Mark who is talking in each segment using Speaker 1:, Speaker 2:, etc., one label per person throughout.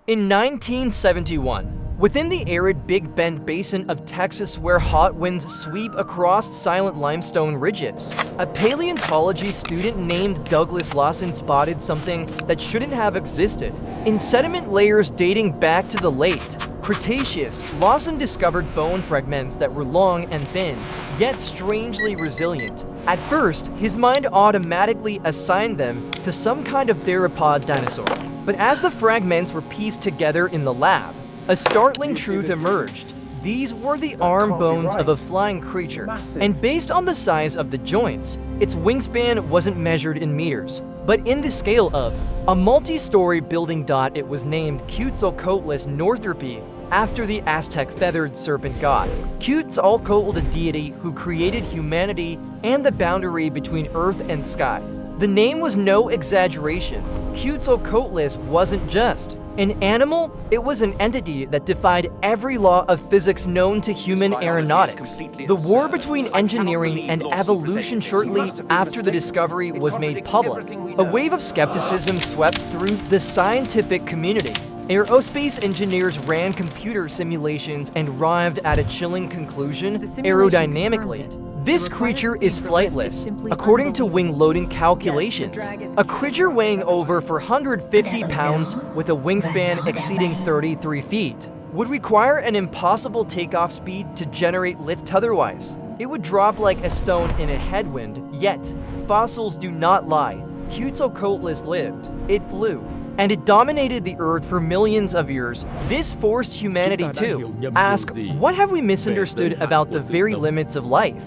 Speaker 1: In 1971, within the arid Big Bend Basin of Texas where hot winds sweep across silent limestone ridges, a paleontology student named Douglas Lawson spotted something that shouldn't have existed. In sediment layers dating back to the late Cretaceous, Lawson discovered bone fragments that were long and thin, yet strangely resilient. At first, his mind automatically assigned them to some kind of theropod dinosaur. But as the fragments were pieced together in the lab, a startling truth emerged. These were the arm bones of a flying creature, and based on the size of the joints, its wingspan wasn't measured in meters, but in the scale of a multi-story building. It was named Quetzalcoatlus Northropy, after the Aztec feathered serpent god. Quetzalcoatl, the deity who created humanity and the boundary between earth and sky. The name was no exaggeration. Quetzalcoatlus wasn't just an animal, it was an entity that defied every law of physics known to human aeronautics. The war between engineering and evolution shortly after the discovery was made public. A wave of skepticism swept through the scientific community. Aerospace engineers ran computer simulations and arrived at a chilling conclusion: aerodynamically, this creature is flightless, according to wing loading calculations. A creature weighing over 450 pounds with a wingspan exceeding 33 feet would require an impossible takeoff speed to generate lift otherwise. It would drop like a stone in a headwind, yet fossils do not lie. Quetzalcoatlus lived, it flew, and it dominated the Earth for millions of years. This forced humanity to ask, what have we misunderstood about the very limits of life?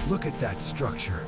Speaker 2: Look at that structure.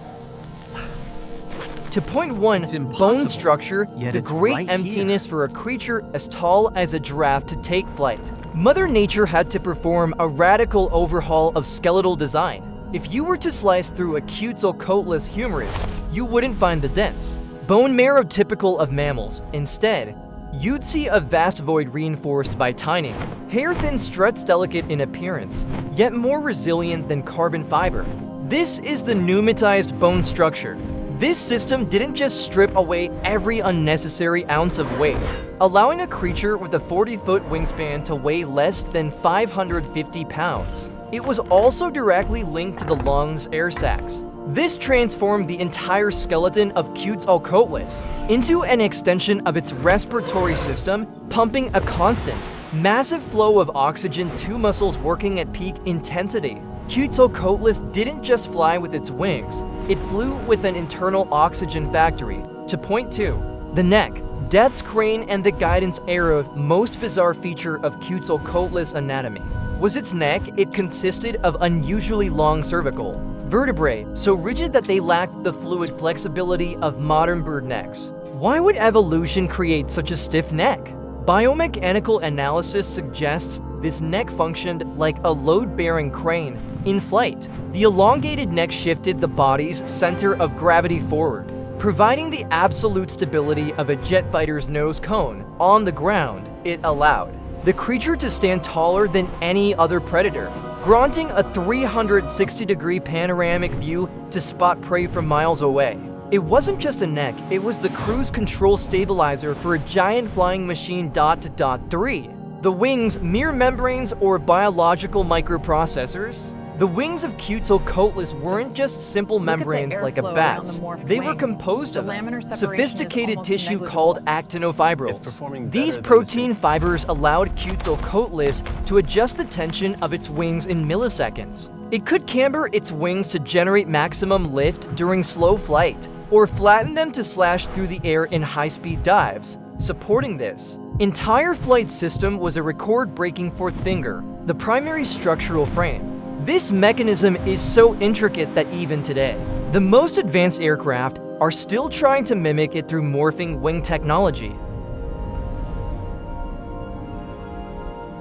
Speaker 1: To point one, bone structure, the great emptiness for a creature as tall as a giraffe to take flight. Mother Nature had to perform a radical overhaul of skeletal design. If you were to slice through a Quetzalcoatlus humerus, you wouldn't find the dents bone marrow typical of mammals. Instead, you'd see a vast void reinforced by tiny, hair-thin struts, delicate in appearance, yet more resilient than carbon fiber. This is the pneumatized bone structure. This system didn't just strip away every unnecessary ounce of weight, allowing a creature with a 40-foot wingspan to weigh less than 550 pounds. It was also directly linked to the lungs' air sacs. This transformed the entire skeleton of Quetzalcoatlus into an extension of its respiratory system, pumping a constant, massive flow of oxygen to muscles working at peak intensity. Quetzalcoatlus didn't just fly with its wings, it flew with an internal oxygen factory. To point two, the neck, death's crane, and the guidance arrow. Most bizarre feature of Quetzalcoatlus anatomy was its neck. It consisted of unusually long cervical vertebrae, so rigid that they lacked the fluid flexibility of modern bird necks. Why would evolution create such a stiff neck? Biomechanical analysis suggests this neck functioned like a load-bearing crane in flight. The elongated neck shifted the body's center of gravity forward, providing the absolute stability of a jet fighter's nose cone. On the ground, it allowed the creature to stand taller than any other predator, granting a 360-degree panoramic view to spot prey from miles away. It wasn't just a neck, it was the cruise control stabilizer for a giant flying machine. 3. The wings, mere membranes or biological microprocessors? The wings of Quetzalcoatlus weren't just simple membranes like a bat's. They were composed of sophisticated tissue called actinofibrils. These protein fibers allowed Quetzalcoatlus to adjust the tension of its wings in milliseconds. It could camber its wings to generate maximum lift during slow flight, or flatten them to slash through the air in high-speed dives. Supporting this entire flight system was a record-breaking fourth finger, the primary structural frame. This mechanism is so intricate that even today, the most advanced aircraft are still trying to mimic it through morphing wing technology.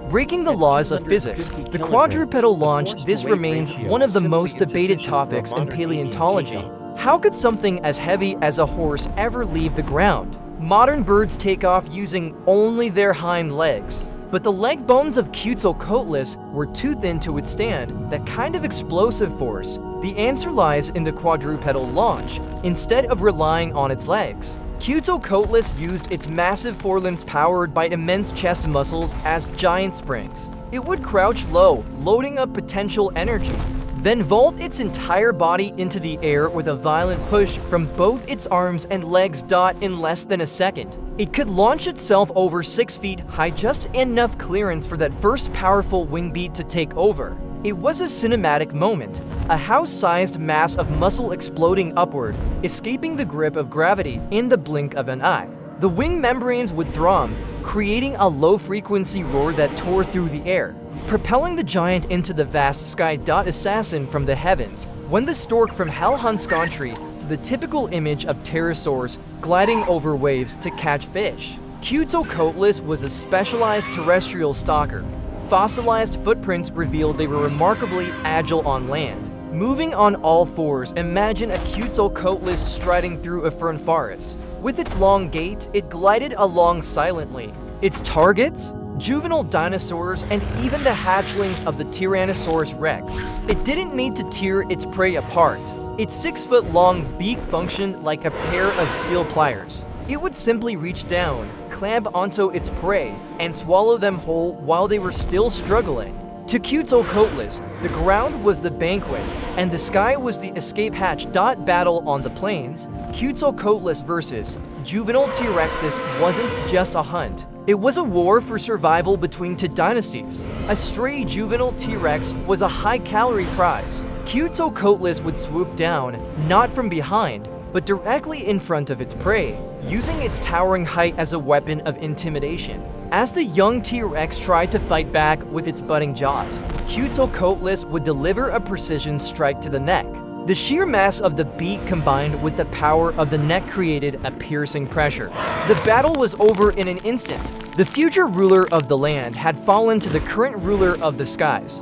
Speaker 1: Breaking the laws of physics, the quadrupedal launch. This remains one of the most debated topics in paleontology. How could something as heavy as a horse ever leave the ground? Modern birds take off using only their hind legs. But the leg bones of Quetzalcoatlus were too thin to withstand that kind of explosive force. The answer lies in the quadrupedal launch, instead of relying on its legs. Quetzalcoatlus used its massive forelimbs powered by immense chest muscles as giant springs. It would crouch low, loading up potential energy, then vault its entire body into the air with a violent push from both its arms and legs. In less than a second, it could launch itself over 6 feet high, just enough clearance for that first powerful wing beat to take over. It was a cinematic moment, a house-sized mass of muscle exploding upward, escaping the grip of gravity in the blink of an eye. The wing membranes would thrum, creating a low-frequency roar that tore through the air, propelling the giant into the vast sky. Assassin from the heavens, when the stork from Hellhunt's country to the typical image of pterosaurs gliding over waves to catch fish. Quetzalcoatlus was a specialized terrestrial stalker. Fossilized footprints revealed they were remarkably agile on land. Moving on all fours, imagine a Quetzalcoatlus striding through a fern forest. With its long gait, it glided along silently. Its targets? Juvenile dinosaurs and even the hatchlings of the Tyrannosaurus rex. It didn't need to tear its prey apart. Its 6-foot-long beak functioned like a pair of steel pliers. It would simply reach down, clamp onto its prey, and swallow them whole while they were still struggling. To Quetzalcoatlus, the ground was the banquet, and the sky was the escape hatch. Battle on the plains, Quetzalcoatlus versus juvenile T-Rex. This wasn't just a hunt. It was a war for survival between two dynasties. A stray juvenile T-Rex was a high-calorie prize. Quetzalcoatlus would swoop down, not from behind, but directly in front of its prey, using its towering height as a weapon of intimidation. As the young T-Rex tried to fight back with its budding jaws, Quetzalcoatlus would deliver a precision strike to the neck. The sheer mass of the beak combined with the power of the neck created a piercing pressure. The battle was over in an instant. The future ruler of the land had fallen to the current ruler of the skies.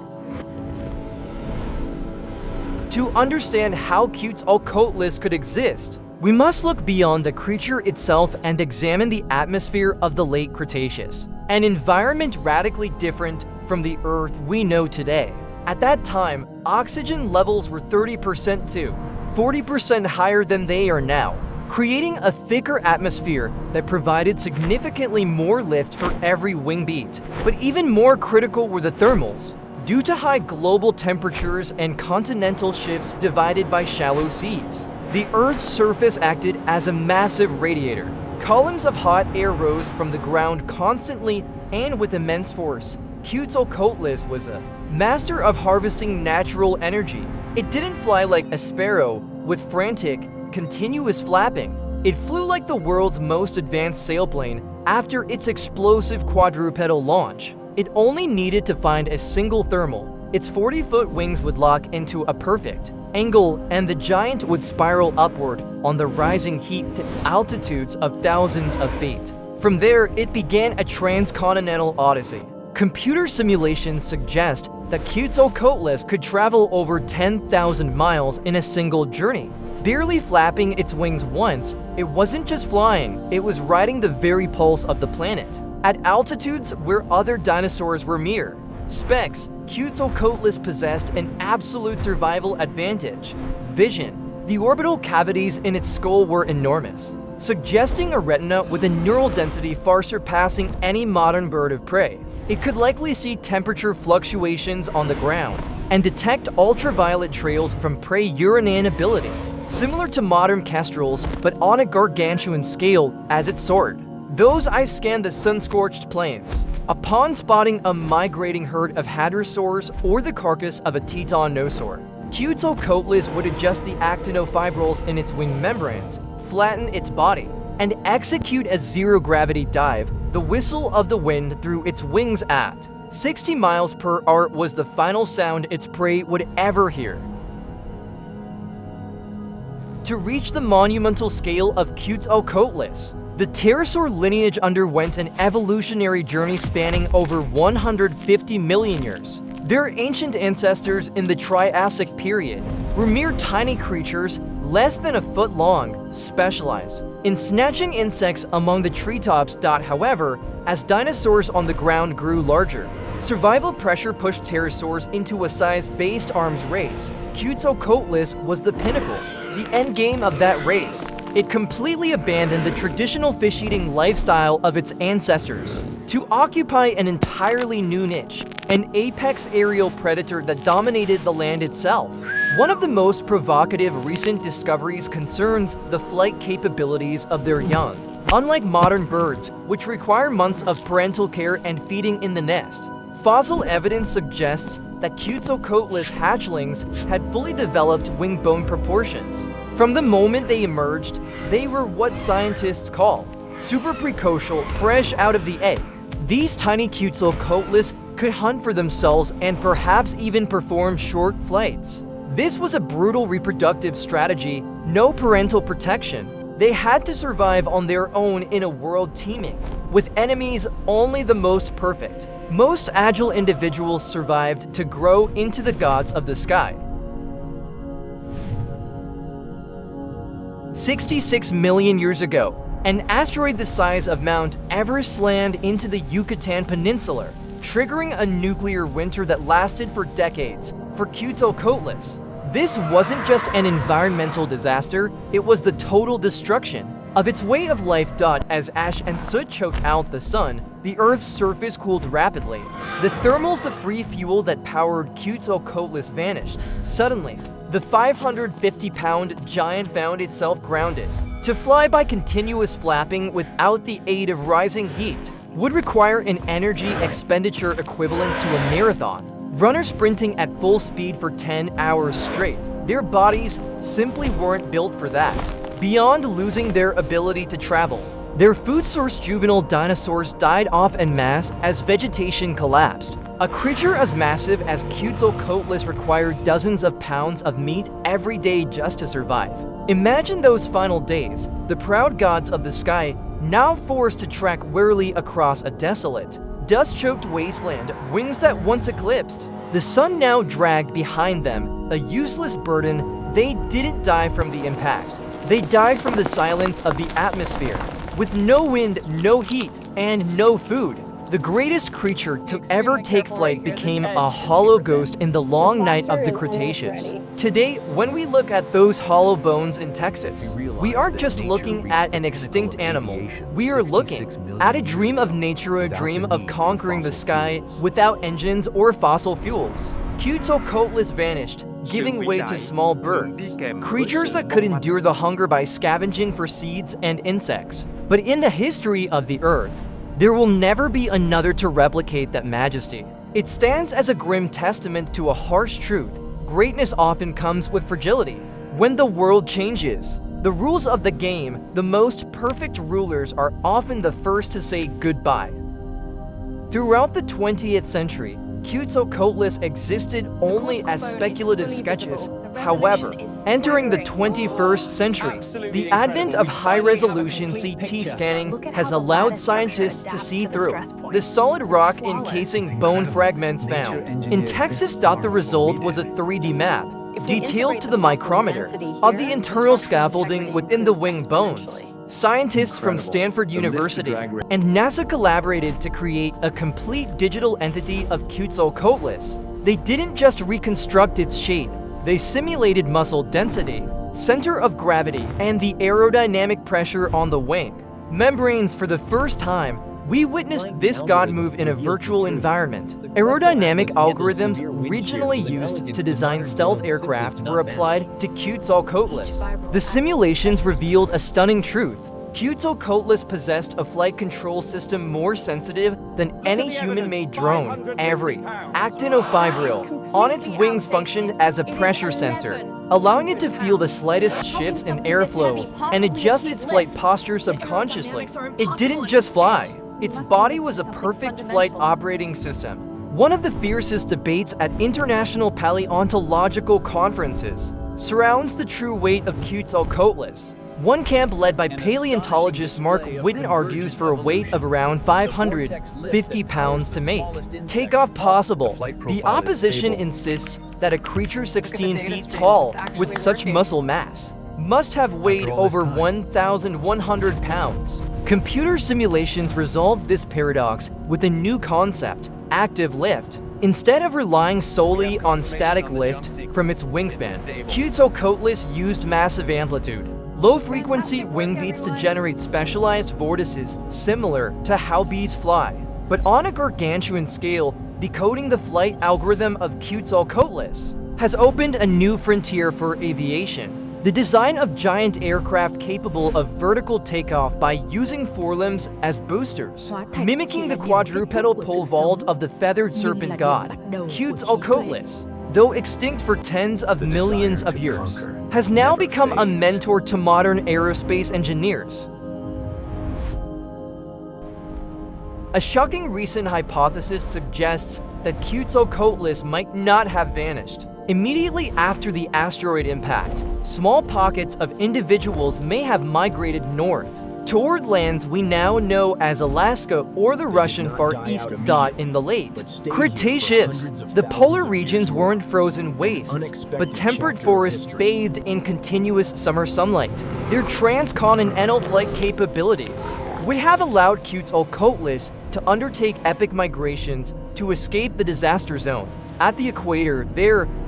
Speaker 1: To understand how Quetzalcoatlus could exist, we must look beyond the creature itself and examine the atmosphere of the late Cretaceous, an environment radically different from the Earth we know today. At that time, oxygen levels were 30% to 40% higher than they are now, creating a thicker atmosphere that provided significantly more lift for every wing beat. But even more critical were the thermals. Due to high global temperatures and continental shifts divided by shallow seas, the Earth's surface acted as a massive radiator. Columns of hot air rose from the ground constantly and with immense force. Quetzalcoatlus was a master of harvesting natural energy. It didn't fly like a sparrow with frantic, continuous flapping. It flew like the world's most advanced sailplane after its explosive quadrupedal launch. It only needed to find a single thermal. Its 40-foot wings would lock into a perfect angle, and the giant would spiral upward on the rising heat to altitudes of thousands of feet. From there, it began a transcontinental odyssey. Computer simulations suggest that Quetzalcoatlus could travel over 10,000 miles in a single journey. Barely flapping its wings once, it wasn't just flying, it was riding the very pulse of the planet. At altitudes where other dinosaurs were mere specks, Quetzalcoatlus possessed an absolute survival advantage: vision. The orbital cavities in its skull were enormous, suggesting a retina with a neural density far surpassing any modern bird of prey. It could likely see temperature fluctuations on the ground and detect ultraviolet trails from prey urinability, similar to modern kestrels but on a gargantuan scale as it soared. Those eyes scanned the sun-scorched plains. Upon spotting a migrating herd of hadrosaurs or the carcass of a titanosaur, Quetzalcoatlus would adjust the actinofibrils in its wing membranes, flatten its body, and execute a zero-gravity dive, the whistle of the wind through its wings at 60 miles per hour was the final sound its prey would ever hear. To reach the monumental scale of Quetzalcoatlus, the pterosaur lineage underwent an evolutionary journey spanning over 150 million years. Their ancient ancestors in the Triassic period were mere tiny creatures less than a foot long, specialized in snatching insects among the treetops. However, as dinosaurs on the ground grew larger, survival pressure pushed pterosaurs into a size-based arms race. Quetzalcoatlus was the pinnacle, the endgame of that race. It completely abandoned the traditional fish-eating lifestyle of its ancestors to occupy an entirely new niche, an apex aerial predator that dominated the land itself. One of the most provocative recent discoveries concerns the flight capabilities of their young. Unlike modern birds, which require months of parental care and feeding in the nest, fossil evidence suggests that Quetzalcoatlus hatchlings had fully developed wing bone proportions. From the moment they emerged, they were what scientists call super precocial, fresh out of the egg. These tiny Quetzalcoatlus could hunt for themselves and perhaps even perform short flights. This was a brutal reproductive strategy, no parental protection. They had to survive on their own in a world teeming with enemies only the most perfect. Most agile individuals survived to grow into the gods of the sky. 66 million years ago, an asteroid the size of Mount Everest slammed into the Yucatan Peninsula, triggering a nuclear winter that lasted for decades for Quetzalcoatlus. This wasn't just an environmental disaster, it was the total destruction of its way of life. As ash and soot choked out the sun, the Earth's surface cooled rapidly. The thermals, the free fuel that powered Quetzalcoatlus, vanished. Suddenly, the 550-pound giant found itself grounded. To fly by continuous flapping without the aid of rising heat would require an energy expenditure equivalent to a marathon. Runners sprinting at full speed for 10 hours straight. Their bodies simply weren't built for that. Beyond losing their ability to travel, their food source, juvenile dinosaurs, died off en masse as vegetation collapsed. A creature as massive as Quetzalcoatlus required dozens of pounds of meat every day just to survive. Imagine those final days, the proud gods of the sky now forced to trek wearily across a desolate, dust-choked wasteland, wings that once eclipsed. The sun now dragged behind them, a useless burden. They didn't die from the impact. They died from the silence of the atmosphere. With no wind, no heat, and no food, the greatest creature to ever take flight became a hollow ghost in the long night of the Cretaceous. Today, when we look at those hollow bones in Texas, we aren't just looking at an extinct animal. We are looking at a dream of nature, a dream of conquering the sky without engines or fossil fuels. Quetzalcoatlus vanished, giving way to small birds, creatures that could endure the hunger by scavenging for seeds and insects. But in the history of the Earth, there will never be another to replicate that majesty. It stands as a grim testament to a harsh truth. Greatness often comes with fragility. When the world changes, the rules of the game, the most perfect rulers are often the first to say goodbye. Throughout the 20th century, Quetzalcoatlus existed only as speculative sketches. However, entering the 21st century, the advent of high-resolution CT scanning has allowed scientists to see through the solid rock encasing bone fragments found in Texas. The result was a 3D map, detailed to the micrometer, of the internal scaffolding within the wing bones. Scientists from Stanford University and NASA collaborated to create a complete digital entity of Quetzalcoatlus. They didn't just reconstruct its shape, they simulated muscle density, center of gravity, and the aerodynamic pressure on the wing membranes. For the first time, we witnessed this god move in a virtual environment. Aerodynamic algorithms regionally used to design stealth aircraft were applied to Quetzalcoatlus. The simulations revealed a stunning truth. Quetzalcoatlus possessed a flight control system more sensitive than any human-made drone. Every actinofibril on its wings functioned as a pressure sensor, allowing it to feel the slightest shifts in airflow and adjust its flight posture subconsciously. It didn't just fly. Its body was a perfect flight operating system. One of the fiercest debates at international paleontological conferences surrounds the true weight of Quetzalcoatlus. One camp led by paleontologist Mark Whitten argues for a weight of around 550 pounds to make takeoff possible. The opposition insists that a creature 16 feet tall with such muscle mass must have weighed over 1,100 pounds. Computer simulations resolved this paradox with a new concept, active lift. Instead of relying solely on static lift from its wingspan, Quetzalcoatlus used massive amplitude, Low-frequency wing beats to generate specialized vortices similar to how bees fly, but on a gargantuan scale, decoding the flight algorithm of Quetzalcoatlus has opened a new frontier for aviation. The design of giant aircraft capable of vertical takeoff by using forelimbs as boosters, mimicking the quadrupedal pole vault of the feathered serpent god, Quetzalcoatlus, though extinct for tens of millions of years, has now become a mentor to modern aerospace engineers. A shocking recent hypothesis suggests that Quetzalcoatlus might not have vanished. Immediately after the asteroid impact, small pockets of individuals may have migrated north toward lands we now know as Alaska or the Russian Far East. In the late Cretaceous, the polar regions weren't frozen wastes, but temperate forests bathed in continuous summer sunlight. Their transcontinental flight capabilities would have allowed Quetzalcoatlus to undertake epic migrations to escape the disaster zone. At the equator,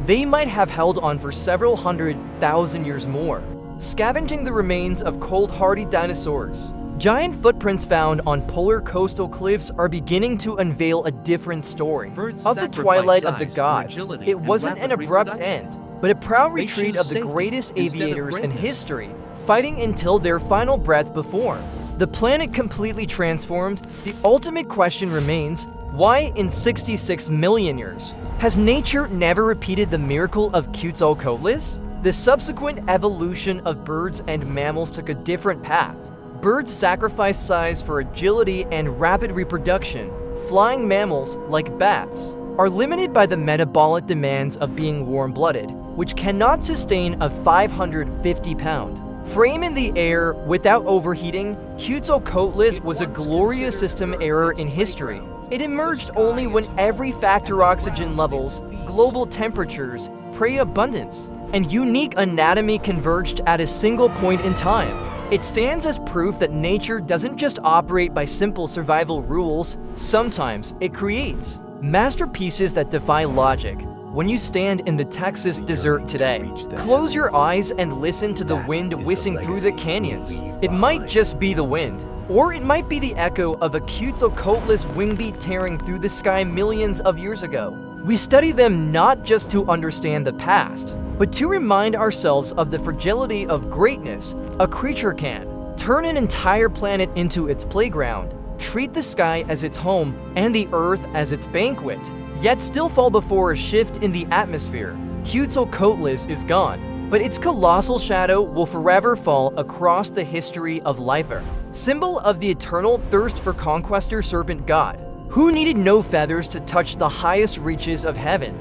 Speaker 1: they might have held on for several 100,000 years more, scavenging the remains of cold-hardy dinosaurs. Giant footprints found on polar coastal cliffs are beginning to unveil a different story. Of the twilight of the gods, it wasn't an abrupt end, but a proud retreat of the greatest aviators in history, fighting until their final breath before the planet completely transformed. The ultimate question remains, why in 66 million years has nature never repeated the miracle of Quetzalcoatlus? The subsequent evolution of birds and mammals took a different path. Birds sacrificed size for agility and rapid reproduction. Flying mammals, like bats, are limited by the metabolic demands of being warm-blooded, which cannot sustain a 550-pound frame in the air without overheating. Quetzalcoatlus was a glorious system error in history. It emerged only when every factor oxygen levels, global temperatures, prey abundance, and unique anatomy converged at a single point in time. It stands as proof that nature doesn't just operate by simple survival rules, sometimes it creates masterpieces that defy logic. When you stand in the Texas desert today, close your eyes and listen to the wind whistling through the canyons. It might just be the wind, or it might be the echo of a Quetzalcoatlus wingbeat tearing through the sky millions of years ago. We study them not just to understand the past, but to remind ourselves of the fragility of greatness. A creature can turn an entire planet into its playground, treat the sky as its home and the earth as its banquet, yet still fall before a shift in the atmosphere. Quetzalcoatlus is gone, but its colossal shadow will forever fall across the history of life. Symbol of the eternal thirst for conquest serpent god, who needed no feathers to touch the highest reaches of heaven.